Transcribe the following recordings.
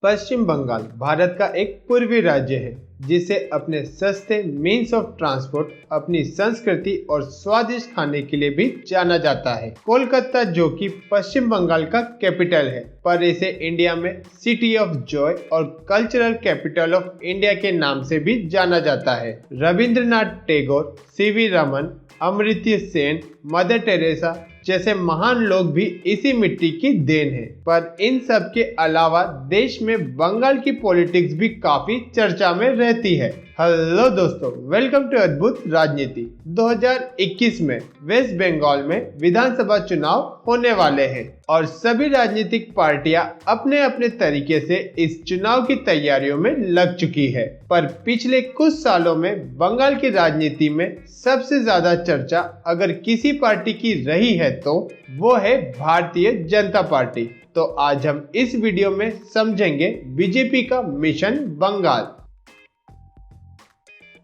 पश्चिम बंगाल भारत का एक पूर्वी राज्य है जिसे अपने सस्ते मीन्स ऑफ ट्रांसपोर्ट, अपनी संस्कृति और स्वादिष्ट खाने के लिए भी जाना जाता है। कोलकाता, जो कि पश्चिम बंगाल का कैपिटल है, पर इसे इंडिया में सिटी ऑफ जॉय और कल्चरल कैपिटल ऑफ इंडिया के नाम से भी जाना जाता है। Rabindranath Tagore, CV Raman, Amartya Sen, mother Teresa जैसे महान लोग भी इसी मिट्टी की देन है। पर इन सब के अलावा देश में बंगाल की पॉलिटिक्स भी काफी चर्चा में रहती है। हेलो दोस्तों, वेलकम टू अद्भुत राजनीति। 2021 में वेस्ट बंगाल में विधानसभा चुनाव होने वाले हैं और सभी राजनीतिक पार्टियां अपने अपने तरीके से इस चुनाव की तैयारियों में लग चुकी है। पर पिछले कुछ सालों में बंगाल की राजनीति में सबसे ज्यादा चर्चा अगर किसी पार्टी की रही है तो वो है भारतीय जनता पार्टी। तो आज हम इस वीडियो में समझेंगे बीजेपी का मिशन बंगाल।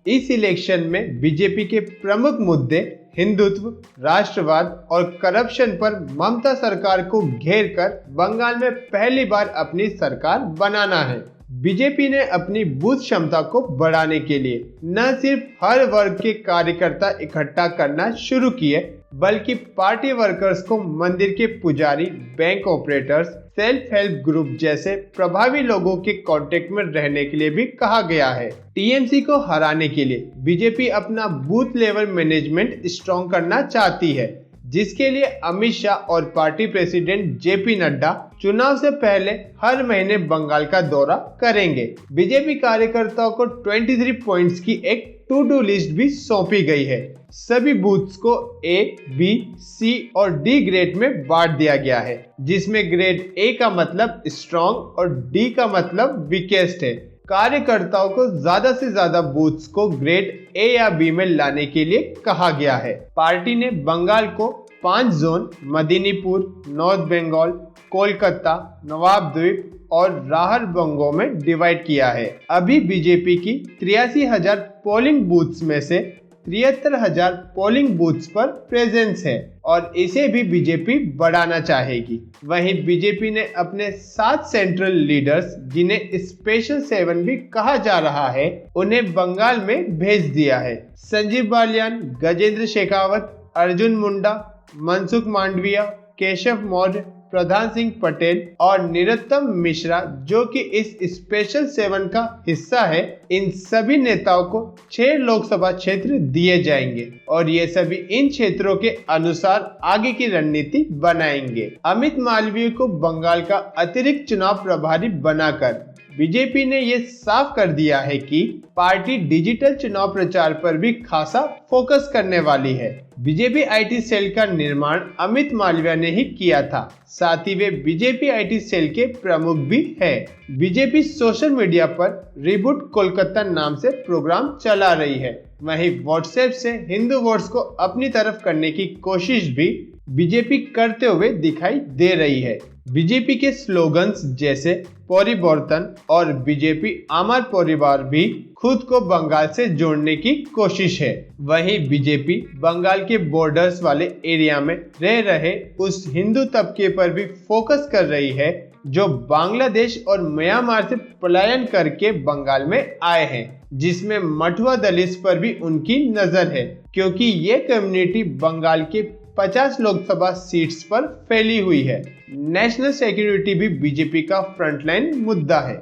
इस इलेक्शन में बीजेपी के प्रमुख मुद्दे हिंदुत्व, राष्ट्रवाद और करप्शन पर ममता सरकार को घेर कर बंगाल में पहली बार अपनी सरकार बनाना है। बीजेपी ने अपनी बूथ क्षमता को बढ़ाने के लिए न सिर्फ हर वर्ग के कार्यकर्ता इकट्ठा करना शुरू किए, बल्कि पार्टी वर्कर्स को मंदिर के पुजारी, bank operators, self help group जैसे प्रभावी लोगों के कांटेक्ट में रहने के लिए भी कहा गया है। टीएमसी को हराने के लिए बीजेपी अपना बूथ लेवल मैनेजमेंट स्ट्रॉन्ग करना चाहती है, जिसके लिए अमित शाह और पार्टी प्रेसिडेंट जेपी नड्डा चुनाव से पहले हर महीने बंगाल का दौरा करेंगे। बीजेपी कार्यकर्ताओं को 23 पॉइंट्स की एक टू डू लिस्ट भी सौंपी गई है। सभी बूथ्स को ए, बी, सी और डी ग्रेड में बांट दिया गया है, जिसमें ग्रेड ए का मतलब स्ट्रॉन्ग और डी का मतलब वीकेस्ट है। कार्यकर्ताओं को ज्यादा से ज्यादा बूथ्स को ग्रेड ए या बी में लाने के लिए कहा गया है। पार्टी ने बंगाल को 5 जोन मदिनीपुर, नॉर्थ बंगाल, कोलकाता, नवाबद्वीप और राहर बंगों में डिवाइड किया है। अभी बीजेपी की 83,000 पोलिंग बूथ्स में से 73,000 पोलिंग बूथ्स पर प्रेजेंस है और इसे भी बीजेपी बढ़ाना चाहेगी। वहीं बीजेपी ने अपने 7 सेंट्रल लीडर्स, जिन्हें स्पेशल 7 भी कहा जा रहा है, उन्हें बंगाल में भेज दिया है। संजीव बालियान, गजेंद्र शेखावत, अर्जुन मुंडा, मनसुख मांडविया, केशव मौर्य, प्रधान सिंह पटेल और निरुत्तम मिश्रा, जो कि इस स्पेशल 7 का हिस्सा है, इन सभी नेताओं को 6 लोकसभा क्षेत्र दिए जाएंगे और ये सभी इन क्षेत्रों के अनुसार आगे की रणनीति बनाएंगे। अमित मालवीय को बंगाल का अतिरिक्त चुनाव प्रभारी बनाकर बीजेपी ने ये साफ कर दिया है कि पार्टी डिजिटल चुनाव प्रचार पर भी खासा फोकस करने वाली है। बीजेपी आईटी सेल का निर्माण अमित मालविया ने ही किया था, साथ ही वे बीजेपी आईटी सेल के प्रमुख भी है। बीजेपी सोशल मीडिया पर रिबूट कोलकाता नाम से प्रोग्राम चला रही है। वहीं व्हाट्सएप से हिंदू वोट्स को अपनी तरफ करने की कोशिश भी बीजेपी करते हुए दिखाई दे रही है। बीजेपी के स्लोगन्स जैसे परिवर्तन और बीजेपी आमार परिवार भी खुद को बंगाल से जोड़ने की कोशिश है। वहीं बीजेपी बंगाल के बॉर्डर्स वाले एरिया में रह रहे उस हिंदू तबके पर भी फोकस कर रही है, जो बांग्लादेश और म्यांमार से पलायन करके बंगाल में आए हैं, जिसमें मठुआ दलित पर भी उनकी नजर है, क्योंकि ये कम्युनिटी बंगाल के 50 लोकसभा सीट्स पर फैली हुई है। नेशनल सिक्योरिटी भी बीजेपी का फ्रंटलाइन मुद्दा है।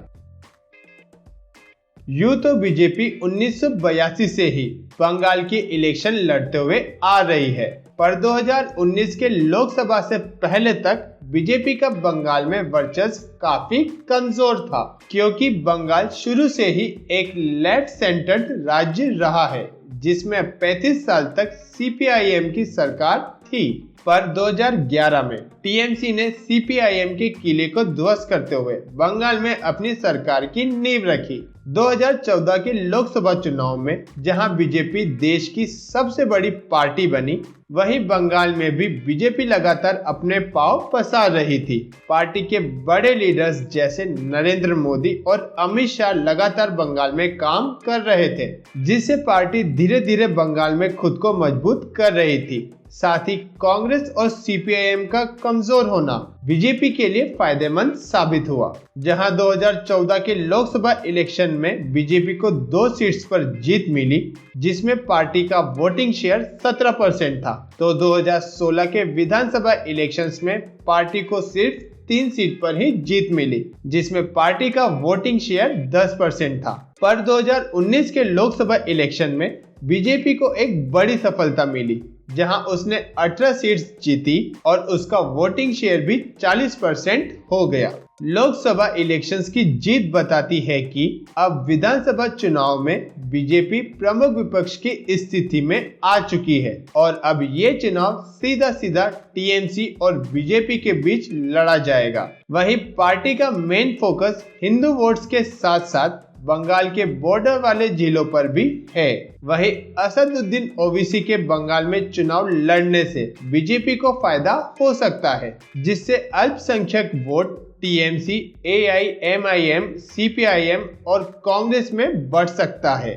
यूं तो बीजेपी 1982 से ही बंगाल की इलेक्शन लड़ते हुए आ रही है, पर 2019 के लोकसभा से पहले तक बीजेपी का बंगाल में वर्चस्व काफी कमजोर था, क्योंकि बंगाल शुरू से ही एक लेफ्ट सेंटर्ड राज्य रहा है, जिसमें 35 साल तक सीपीआईएम की सरकार थी। पर 2011 में टीएमसी ने सीपीआईएम के किले को ध्वस्त करते हुए बंगाल में अपनी सरकार की नींव रखी। 2014 के लोकसभा चुनाव में जहां बीजेपी देश की सबसे बड़ी पार्टी बनी, वहीं बंगाल में भी बीजेपी लगातार अपने पांव पसार रही थी। पार्टी के बड़े लीडर्स जैसे नरेंद्र मोदी और अमित शाह लगातार बंगाल में काम कर रहे थे, जिससे पार्टी धीरे धीरे बंगाल में खुद को मजबूत कर रही थी। साथ ही कांग्रेस और सीपीआईएम का कमजोर होना बीजेपी के लिए फायदेमंद साबित हुआ। जहां 2014 के लोकसभा इलेक्शन में बीजेपी को 2 सीट्स पर जीत मिली, जिसमें पार्टी का वोटिंग शेयर 17% था, तो 2016 के विधानसभा इलेक्शंस में पार्टी को सिर्फ 3 सीट पर ही जीत मिली, जिसमें पार्टी का वोटिंग शेयर 10% था। पर 2019 के लोकसभा इलेक्शन में बीजेपी को एक बड़ी सफलता मिली, जहां उसने 18 सीट्स जीती और उसका वोटिंग शेयर भी 40% हो गया। लोकसभा इलेक्शंस की जीत बताती है कि अब विधानसभा चुनाव में बीजेपी प्रमुख विपक्ष की स्थिति में आ चुकी है और अब ये चुनाव सीधा सीधा टीएमसी और बीजेपी के बीच लड़ा जाएगा। वहीं पार्टी का मेन फोकस हिंदू वोट्स के साथ साथ बंगाल के बॉर्डर वाले जिलों पर भी है। वहीं असदुद्दीन ओवैसी के बंगाल में चुनाव लड़ने से बीजेपी को फायदा हो सकता है, जिससे अल्पसंख्यक वोट टीएमसी, एआईएमआईएम, सीपीआईएम और कांग्रेस में बढ़ सकता है।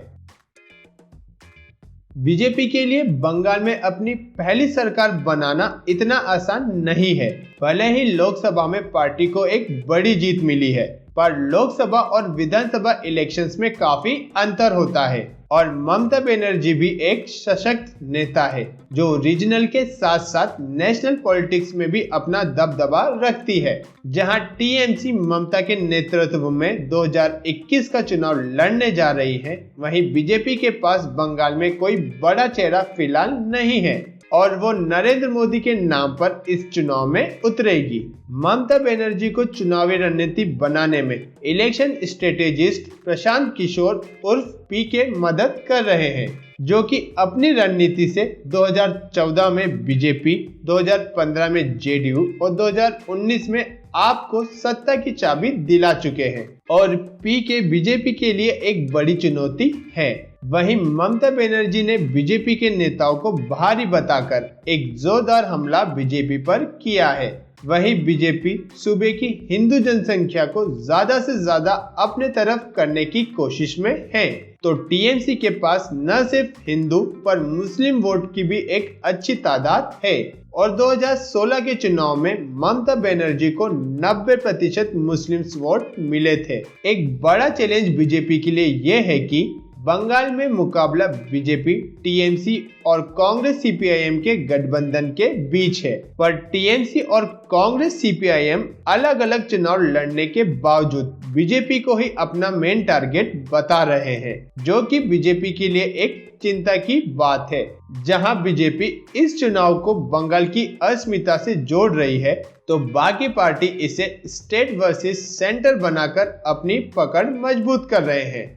बीजेपी के लिए बंगाल में अपनी पहली सरकार बनाना इतना आसान नहीं है। भले ही लोकसभा में पार्टी को एक बड़ी जीत मिली है, पर लोकसभा और विधानसभा इलेक्शंस में काफी अंतर होता है और ममता बनर्जी भी एक सशक्त नेता है जो रीजनल के साथ साथ नेशनल पॉलिटिक्स में भी अपना दबदबा रखती है। जहां टीएमसी ममता के नेतृत्व में 2021 का चुनाव लड़ने जा रही है, वहीं बीजेपी के पास बंगाल में कोई बड़ा चेहरा फिलहाल नहीं है और वो नरेंद्र मोदी के नाम पर इस चुनाव में उतरेगी। ममता बनर्जी को चुनावी रणनीति बनाने में इलेक्शन स्ट्रेटेजिस्ट प्रशांत किशोर उर्फ पीके मदद कर रहे हैं, जो कि अपनी रणनीति से 2014 में बीजेपी, 2015 में जेडीयू और 2019 में आप को सत्ता की चाबी दिला चुके हैं और पीके बीजेपी के लिए एक बड़ी चुनौती है। वहीं ममता बनर्जी ने बीजेपी के नेताओं को भारी बताकर एक जोरदार हमला बीजेपी पर किया है। वहीं बीजेपी सूबे की हिंदू जनसंख्या को ज्यादा से ज्यादा अपने तरफ करने की कोशिश में है, तो टीएमसी के पास न सिर्फ हिंदू पर मुस्लिम वोट की भी एक अच्छी तादाद है और 2016 के चुनाव में ममता बनर्जी को 90% मुस्लिम वोट मिले थे। एक बड़ा चैलेंज बीजेपी के लिए यह है कि बंगाल में मुकाबला बीजेपी, टीएमसी और कांग्रेस सीपीआईएम के गठबंधन के बीच है, पर टीएमसी और कांग्रेस सीपीआईएम अलग अलग चुनाव लड़ने के बावजूद बीजेपी को ही अपना मेन टारगेट बता रहे हैं, जो कि बीजेपी के लिए एक चिंता की बात है। जहां बीजेपी इस चुनाव को बंगाल की अस्मिता से जोड़ रही है, तो बाकी पार्टी इसे स्टेट वर्सेस सेंटर बनाकर अपनी पकड़ मजबूत कर रहे हैं।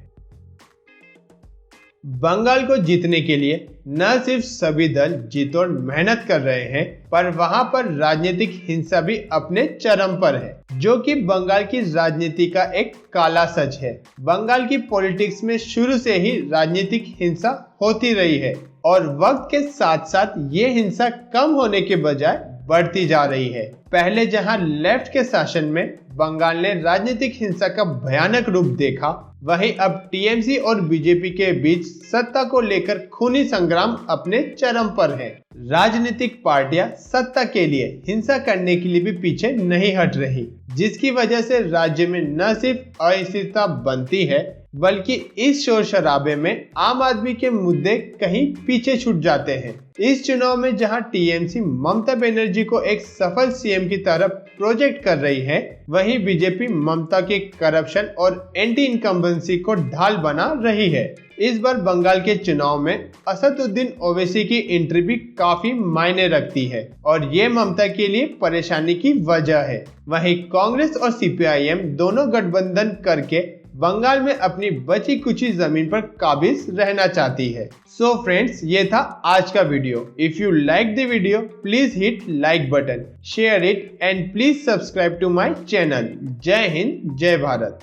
बंगाल को जीतने के लिए न सिर्फ सभी दल जीतोड़ मेहनत कर रहे हैं, पर वहां पर राजनीतिक हिंसा भी अपने चरम पर है, जो कि बंगाल की राजनीति का एक काला सच है। बंगाल की पॉलिटिक्स में शुरू से ही राजनीतिक हिंसा होती रही है और वक्त के साथ साथ ये हिंसा कम होने के बजाय बढ़ती जा रही है। पहले जहां लेफ्ट के शासन में बंगाल ने राजनीतिक हिंसा का भयानक रूप देखा, वहीं अब टीएमसी और बीजेपी के बीच सत्ता को लेकर खूनी संग्राम अपने चरम पर है। राजनीतिक पार्टियां सत्ता के लिए हिंसा करने के लिए भी पीछे नहीं हट रही, जिसकी वजह से राज्य में न सिर्फ अस्थिरता बनती है, बल्कि इस शोर शराबे में आम आदमी के मुद्दे कहीं पीछे छूट जाते हैं। इस चुनाव में जहां टीएमसी ममता बनर्जी को एक सफल सीएम की तरह प्रोजेक्ट कर रही है, वहीं बीजेपी ममता के करप्शन और एंटी इनकम्बेंसी को ढाल बना रही है। इस बार बंगाल के चुनाव में असदुद्दीन ओवैसी की एंट्री भी काफी मायने रखती है और ये ममता के लिए परेशानी की वजह है। वहीं कांग्रेस और सीपीआईएम दोनों गठबंधन करके बंगाल में अपनी बची कुची जमीन पर काबिज रहना चाहती है। सो फ्रेंड्स, ये था आज का video. If you like the video, please hit like button, share it and please subscribe to my channel. जय हिंद, जय भारत।